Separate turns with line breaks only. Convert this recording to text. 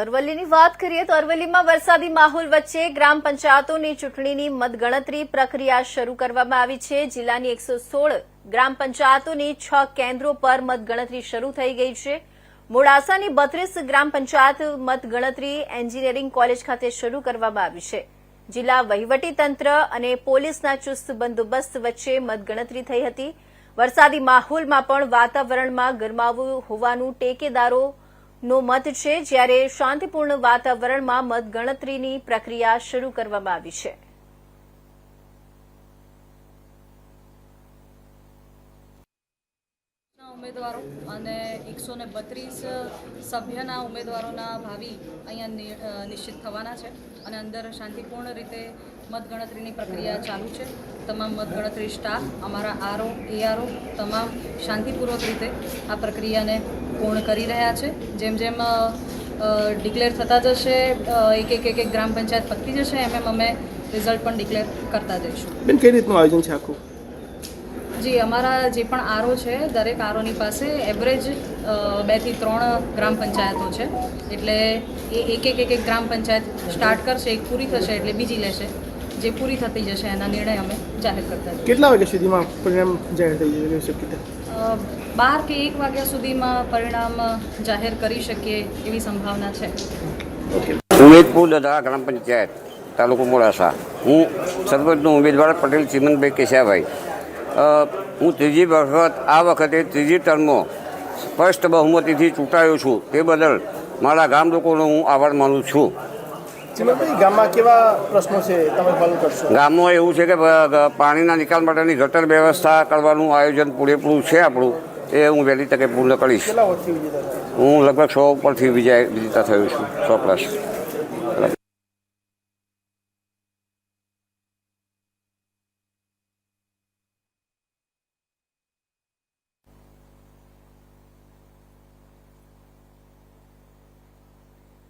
અરવલ્લીની વાત કરીએ તો અરવલ્લીમાં વરસાદી માહોલ વચ્ચે ગ્રામ પંચાયતોની ચૂંટણીની મતગણતરી પ્રક્રિયા શરૂ કરવામાં આવી છે। જિલ્લાની 116 ગ્રામ પંચાયતોની 6 કેન્દ્રો પર મતગણતરી શરૂ થઈ ગઈ છે। મોડાસાની 32 ગ્રામ પંચાયત મતગણતરી એન્જિનિયરિંગ કોલેજ ખાતે શરૂ કરવામાં આવી છે। જિલ્લા વહીવટીતંત્ર અને પોલીસના ચુસ્ત બંદોબસ્ત વચ્ચે મતગણતરી થઈ હતી। વરસાદી માહોલમાં પણ વાતાવરણમાં ગરમાવો હોવાનું ટેકેદારોનો મત છે, જ્યારે શાંતિપૂર્ણ વાતાવરણમાં મતગણતરીની પ્રક્રિયા શરૂ કરવામાં આવી છે।
ઉમેદવારો અને 132 સભ્યના ઉમેદવારોના ભાવિ અહીંયા નિશ્ચિત થવાના છે અને અંદર શાંતિપૂર્ણ રીતે મતગણતરીની પ્રક્રિયા ચાલુ છે। તમામ મતગણતરી સ્ટાફ, અમારા આરઓ, એઆરઓ તમામ શાંતિપૂર્વક રીતે આ પ્રક્રિયાને પૂર્ણ કરી રહ્યા છે। જેમ જેમ ડિક્લેર થતા જશે, એક ગ્રામ પંચાયત પતી જશે, એમ અમે રિઝલ્ટ પણ ડિક્લેર કરતા જઈશું।
બેન, કઈ રીતનું આયોજન છે આખું?
જી, અમારા જે પણ આરઓ છે, દરેક આરઓની પાસે એવરેજ 2 થી 3 ગ્રામ પંચાયતો છે, એટલે એ એક ગ્રામ પંચાયત સ્ટાર્ટ કરશે, એક પૂરી થશે એટલે બીજી લેશે। જે પૂરી થતી જશે એના નિર્ણય અમે જાહેર કરતા જઈએ।
કેટલા વાગ્યા સુધીમાં પરિણામ જાહેર થઈ જશે શક્યતા?
12 કે 1 વાગ્યા સુધીમાં પરિણામ જાહેર કરી શકીએ એવી સંભાવના છે।
ઉમેદપુર દદા ગ્રામ પંચાયત તાલુકો મોડાસા। હું સરપંચનો ઉમેદવાર પટેલ ચિમનભાઈ કેશાભાઈ। હું ત્રીજી વખતે ત્રીજી ટર્મમાં સ્પષ્ટ બહુમતીથી ચૂંટાયો છું, તે બદલ મારા ગામ લોકોનો હું આભાર માનું છું।
ચિમનભાઈ, ગામમાં કેવા પ્રશ્નો છે તમે હલ કરશો? ગામમાં
એવું છે કે પાણીના નિકાલ માટેની ગટર વ્યવસ્થા કરવાનું આયોજન પૂરેપૂરું છે આપણું, એ હું વહેલી તકે પૂર્ણ કરીશ।
કેટલા વર્ષથી વિજેતા?
હું લગભગ 100 ઉપરથી વિજેતા થયો છું, 100+।